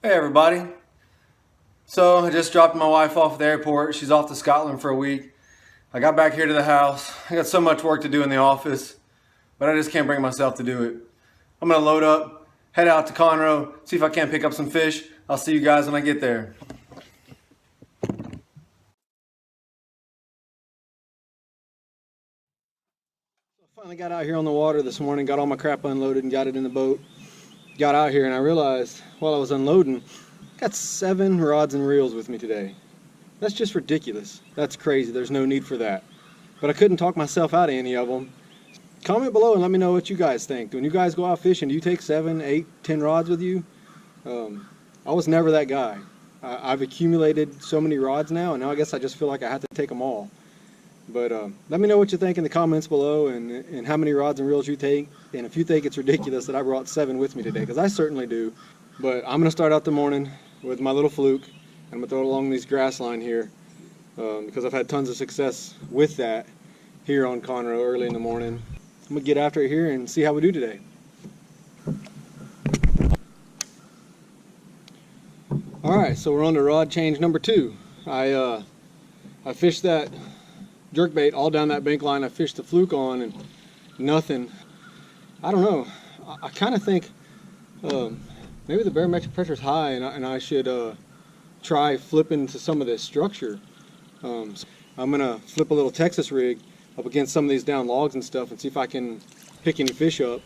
Hey everybody. So I just dropped my wife off at the airport. She's off to Scotland for a week. I got back here to the house. I got so much work to do in the office, but I just can't bring myself to do it. I'm gonna load up, head out to Conroe, see if I can't pick up some fish. I'll see you guys when I get there. I finally got out here on the water this morning, got all my crap unloaded and got it in the boat. Got out here and I realized while I was unloading, I got 7 rods and reels with me today. That's just ridiculous. That's crazy. There's no need for that. But I couldn't talk myself out of any of them. Comment below and let me know what you guys think. When you guys go out fishing, do you take 7, 8, 10 rods with you? I was never that guy. I've accumulated so many rods now, and now I guess I just feel like I have to take them all. But let me know what you think in the comments below, and how many rods and reels you take, and if you think it's ridiculous that I brought 7 with me today, because I certainly do. But I'm going to start out the morning with my little fluke. I'm going to throw it along these grass line here, because I've had tons of success with that here on Conroe early in the morning. I'm going to get after it here and see how we do today. Alright, so we're on to rod change number 2. I fished that jerkbait all down that bank line. I fished the fluke on and nothing. I don't know. I kind of think maybe the barometric pressure is high, and I should try flipping to some of this structure. So I'm going to flip a little Texas rig up against some of these down logs and stuff and see if I can pick any fish up.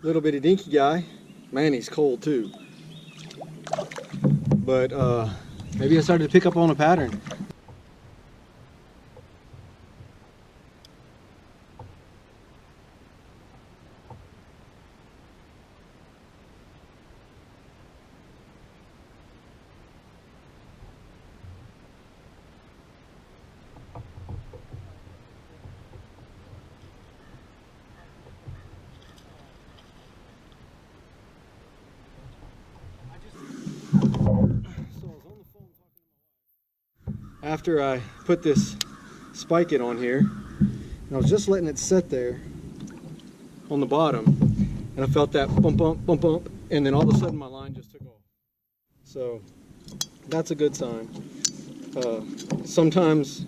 Little bitty dinky guy. Man, he's cold too. But maybe I started to pick up on a pattern. After I put this spike it on here, and I was just letting it sit there on the bottom, and I felt that bump, bump, bump, bump, and then all of a sudden my line just took off. So that's a good sign. Sometimes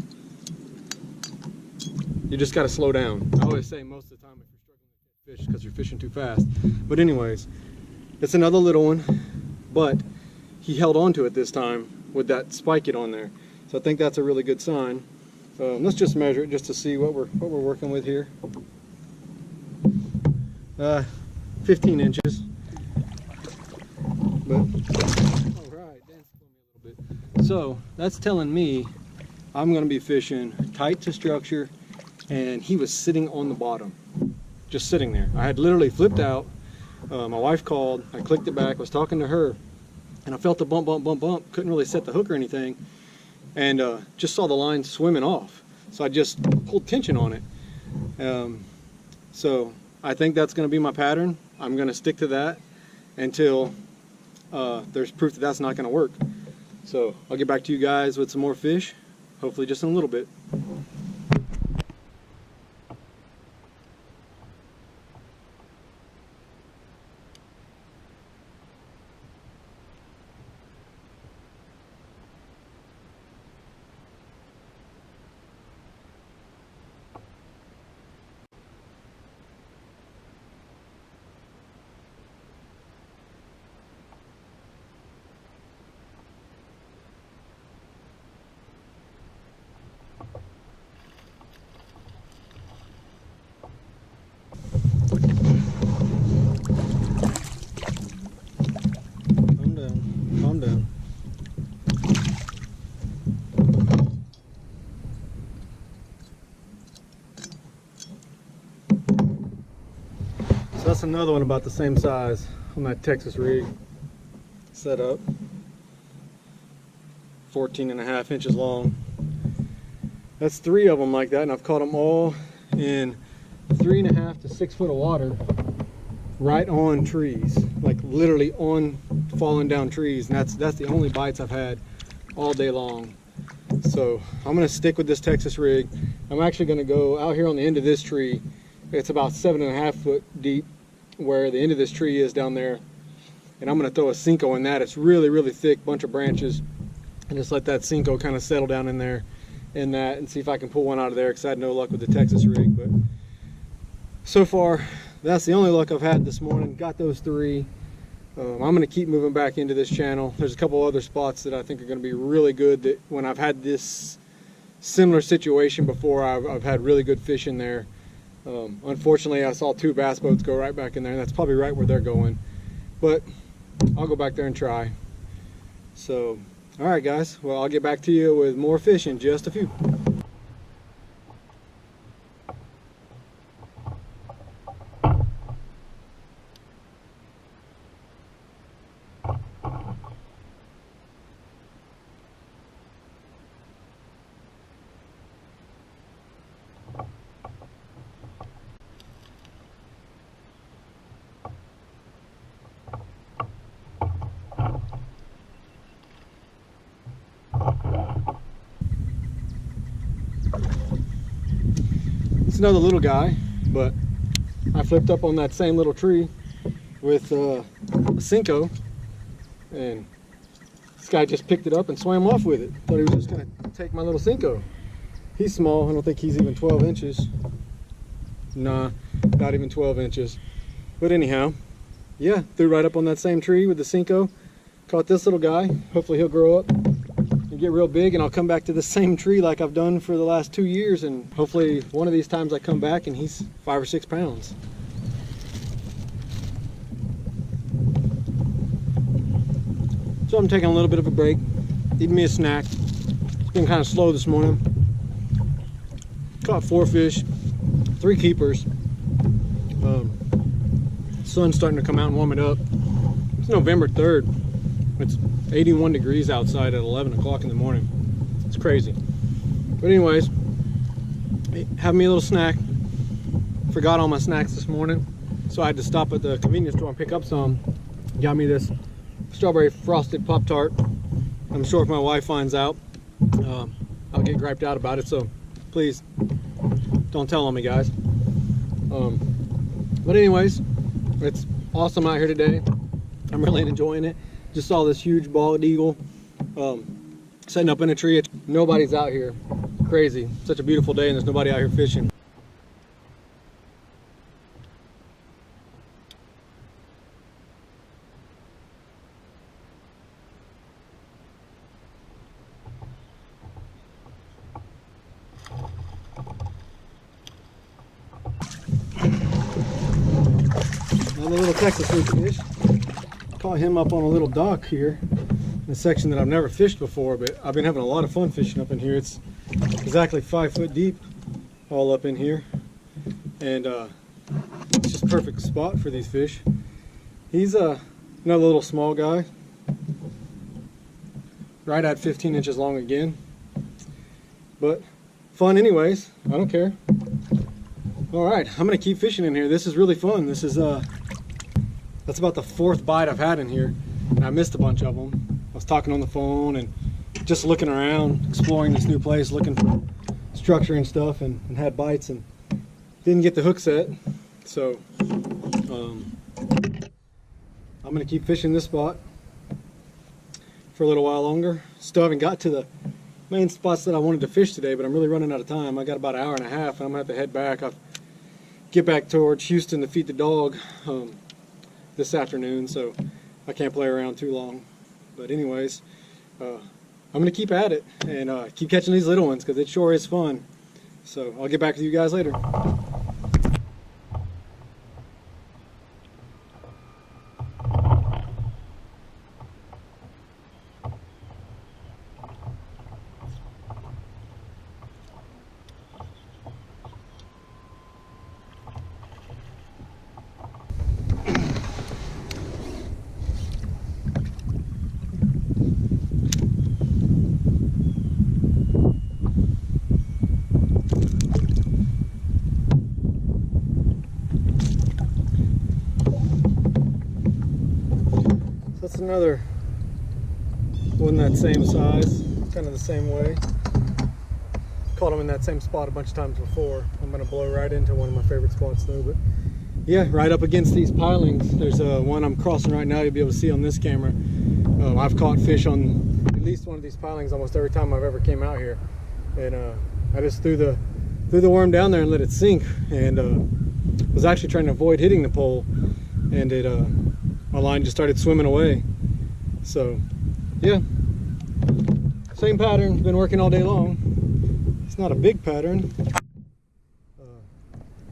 you just got to slow down. I always say most of the time if you're struggling to catch fish because you're fishing too fast. But anyways, it's another little one, but he held on to it this time with that spike it on there. So I think that's a really good sign. Let's just measure it just to see what we're working with here. 15 inches. But all right, dance for me a little bit. So that's telling me I'm going to be fishing tight to structure, and he was sitting on the bottom, just sitting there. I had literally flipped out. My wife called. I clicked it back. Was talking to her, and I felt the bump, bump, bump, bump. Couldn't really set the hook or anything. And just saw the line swimming off, so I just pulled tension on it. So I think that's going to be my pattern. I'm going to stick to that until there's proof that that's not going to work. So I'll get back to you guys with some more fish, hopefully just in a little bit. That's another one about the same size on that Texas rig set up. 14.5 inches long. That's 3 of them like that, and I've caught them all in 3.5 to 6 foot of water, right on trees, like literally on falling down trees. And that's the only bites I've had all day long. So I'm gonna stick with this Texas rig. I'm actually gonna go out here on the end of this tree. It's about 7.5 foot deep where the end of this tree is down there, and I'm gonna throw a Cinco in that. It's really thick bunch of branches, and just let that Cinco kind of settle down in there in that, and see if I can pull one out of there, because I had no luck with the Texas rig. But so far that's the only luck I've had this morning. Got those 3. I'm going to keep moving back into this channel. There's a couple other spots that I think are going to be really good, that when I've had this similar situation before, I've had really good fish in there. Unfortunately, I saw 2 bass boats go right back in there, and that's probably right where they're going, but I'll go back there and try. So alright guys, well, I'll get back to you with more fish in just a few. It's another little guy, but I flipped up on that same little tree with a Cinco, and this guy just picked it up and swam off with it. Thought he was just going to take my little Cinco. He's small. I don't think he's even 12 inches. Nah, not even 12 inches. But anyhow, yeah, threw right up on that same tree with the Cinco. Caught this little guy. Hopefully he'll grow up and get real big, and I'll come back to the same tree like I've done for the last 2 years, and hopefully one of these times I come back and he's 5 or 6 pounds. So I'm taking a little bit of a break, eating me a snack. It's been kind of slow this morning. Caught 4 fish, 3 keepers. Sun's starting to come out and warm it up. It's November 3rd. It's 81 degrees outside at 11 o'clock in the morning. It's crazy. But anyways, have me a little snack. Forgot all my snacks this morning, so I had to stop at the convenience store and pick up some. Got me this strawberry frosted Pop-Tart. I'm sure if my wife finds out, I'll get griped out about it, so please don't tell on me, guys. But anyways, it's awesome out here today. I'm really enjoying it. Just saw this huge bald eagle setting up in a tree. Nobody's out here. Crazy. Such a beautiful day and there's nobody out here fishing. Another little Texas fruit fish. Caught him up on a little dock here in a section that I've never fished before, but I've been having a lot of fun fishing up in here. It's exactly 5 foot deep all up in here, and it's just a perfect spot for these fish. He's another little small guy, right at 15 inches long again, but fun anyways. I don't care. All right, I'm gonna keep fishing in here. This is really fun. This is that's about the 4th bite I've had in here, and I missed a bunch of them. I was talking on the phone and just looking around, exploring this new place, looking for structure and stuff, and had bites and didn't get the hook set. So I'm gonna keep fishing this spot for a little while longer. Still haven't got to the main spots that I wanted to fish today, but I'm really running out of time. I got about an hour and a half, and I'm gonna have to head back. I'll get back towards Houston to feed the dog this afternoon, so I can't play around too long. But anyways, I'm gonna keep at it and keep catching these little ones, because it sure is fun. So I'll get back with you guys later. another one that same size, kind of the same way. Caught them in that same spot a bunch of times before. I'm gonna blow right into one of my favorite spots though, but yeah, right up against these pilings. There's one I'm crossing right now. You'll be able to see on this camera. I've caught fish on at least one of these pilings almost every time I've ever came out here, and I just threw the worm down there and let it sink, and was actually trying to avoid hitting the pole, and my line just started swimming away. So yeah, same pattern, been working all day long. It's not a big pattern.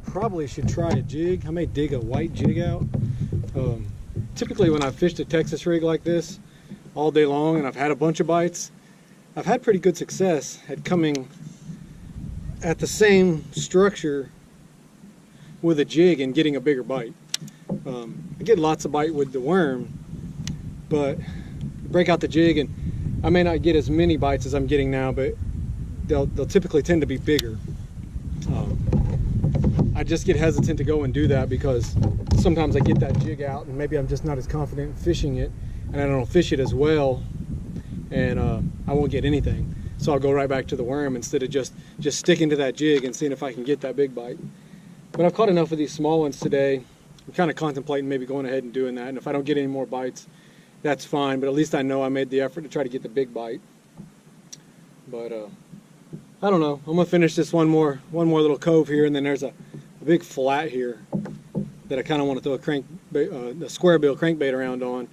Probably should try a jig. I may dig a white jig out. Typically when I've fished a Texas rig like this all day long and I've had a bunch of bites, I've had pretty good success at coming at the same structure with a jig and getting a bigger bite. I get lots of bite with the worm, but break out the jig and I may not get as many bites as I'm getting now, but they'll typically tend to be bigger. I just get hesitant to go and do that because sometimes I get that jig out and maybe I'm just not as confident in fishing it, and I don't fish it as well, and I won't get anything. So I'll go right back to the worm instead of just sticking to that jig and seeing if I can get that big bite. But I've caught enough of these small ones today. I'm kind of contemplating maybe going ahead and doing that, and if I don't get any more bites, that's fine, but at least I know I made the effort to try to get the big bite. But I don't know. I'm gonna finish this one more little cove here, and then there's a big flat here that I kind of want to throw a square bill crankbait around on.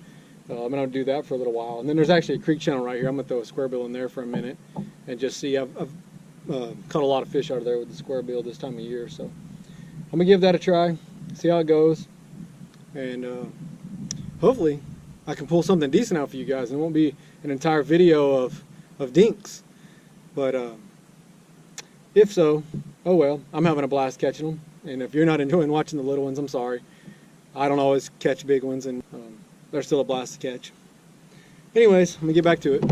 I'm gonna do that for a little while, and then there's actually a creek channel right here. I'm gonna throw a square bill in there for a minute and just see. I've caught a lot of fish out of there with the square bill this time of year, so I'm gonna give that a try, see how it goes, and hopefully I can pull something decent out for you guys, and it won't be an entire video of dinks, but if so, oh well. I'm having a blast catching them, and if you're not enjoying watching the little ones, I'm sorry. I don't always catch big ones, and they're still a blast to catch. Anyways, let me get back to it.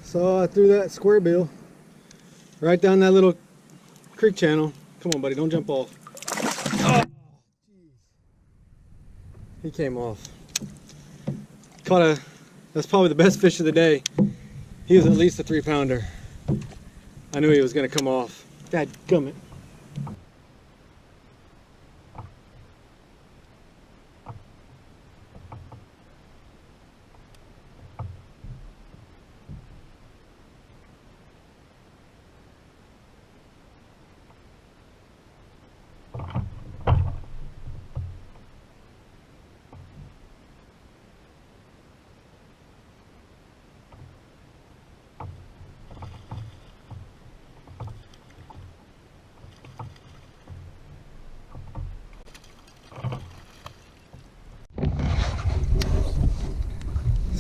So I threw that square bill right down that little creek channel. Come on, buddy, don't jump off. Oh, he came off. That's probably the best fish of the day. He was at least a 3-pounder. I knew he was gonna come off. Dadgummit.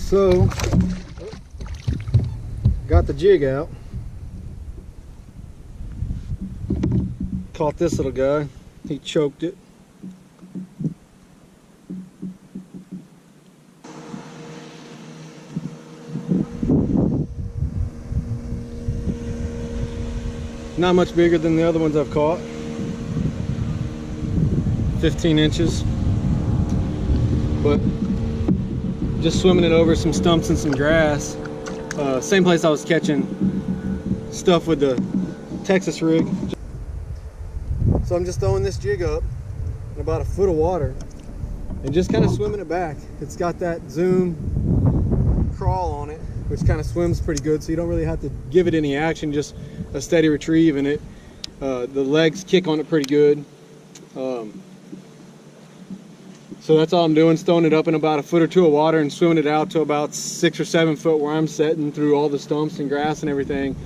So, got the jig out, caught this little guy, he choked it. Not much bigger than the other ones I've caught, 15 inches, but just swimming it over some stumps and some grass. Same place I was catching stuff with the Texas rig. So I'm just throwing this jig up in about 1 foot of water and just kind of swimming it back. It's got that zoom crawl on it, which kind of swims pretty good, so you don't really have to give it any action, just a steady retrieve, and the legs kick on it pretty good. So that's all I'm doing, throwing it up in about 1 foot or 2 of water and swimming it out to about 6 or 7 foot where I'm setting through all the stumps and grass and everything.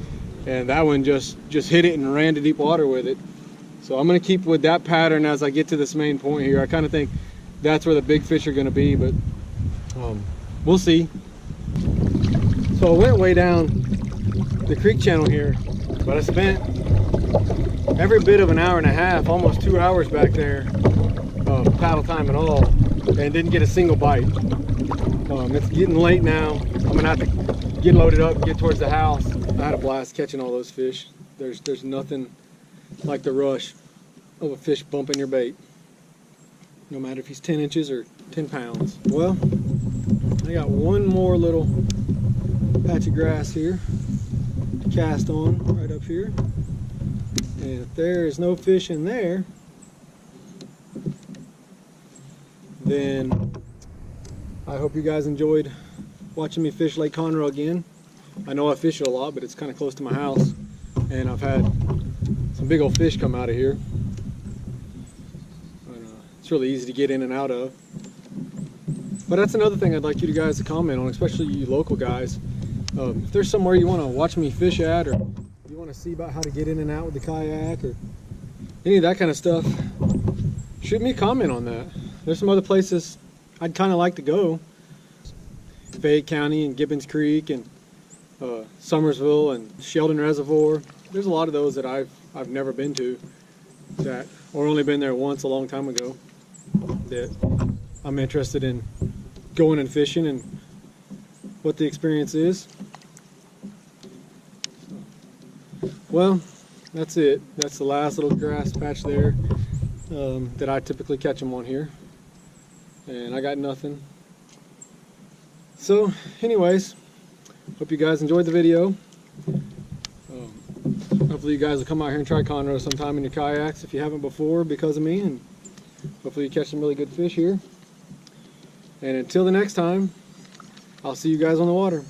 And that one just hit it and ran to deep water with it. So I'm gonna keep with that pattern as I get to this main point here. I kind of think that's where the big fish are gonna be, but we'll see. So I went way down the creek channel here, but I spent every bit of an hour and a half, almost 2 hours back there, paddle time and all, and didn't get a single bite. It's getting late now. I'm gonna have to get loaded up and get towards the house. I had a blast catching all those fish. There's nothing like the rush of a fish bumping your bait, no matter if he's 10 inches or 10 pounds. Well, I got one more little patch of grass here to cast on right up here, and if there is no fish in there, then I hope you guys enjoyed watching me fish Lake Conroe again. I know I fish it a lot, but it's kind of close to my house, and I've had some big old fish come out of here. It's really easy to get in and out of. But that's another thing I'd like you guys to comment on, especially you local guys. If there's somewhere you want to watch me fish at, or you want to see about how to get in and out with the kayak, or any of that kind of stuff, shoot me a comment on that. There's some other places I'd kind of like to go. Fayette County and Gibbons Creek and Summersville and Sheldon Reservoir. There's a lot of those that I've never been to, that, or only been there once a long time ago, that I'm interested in going and fishing and what the experience is. Well, that's it. That's the last little grass patch there that I typically catch them on here, and I got nothing. So anyways, hope you guys enjoyed the video. Hopefully you guys will come out here and try Conroe sometime in your kayaks if you haven't before, because of me, and hopefully you catch some really good fish here. And until the next time, I'll see you guys on the water.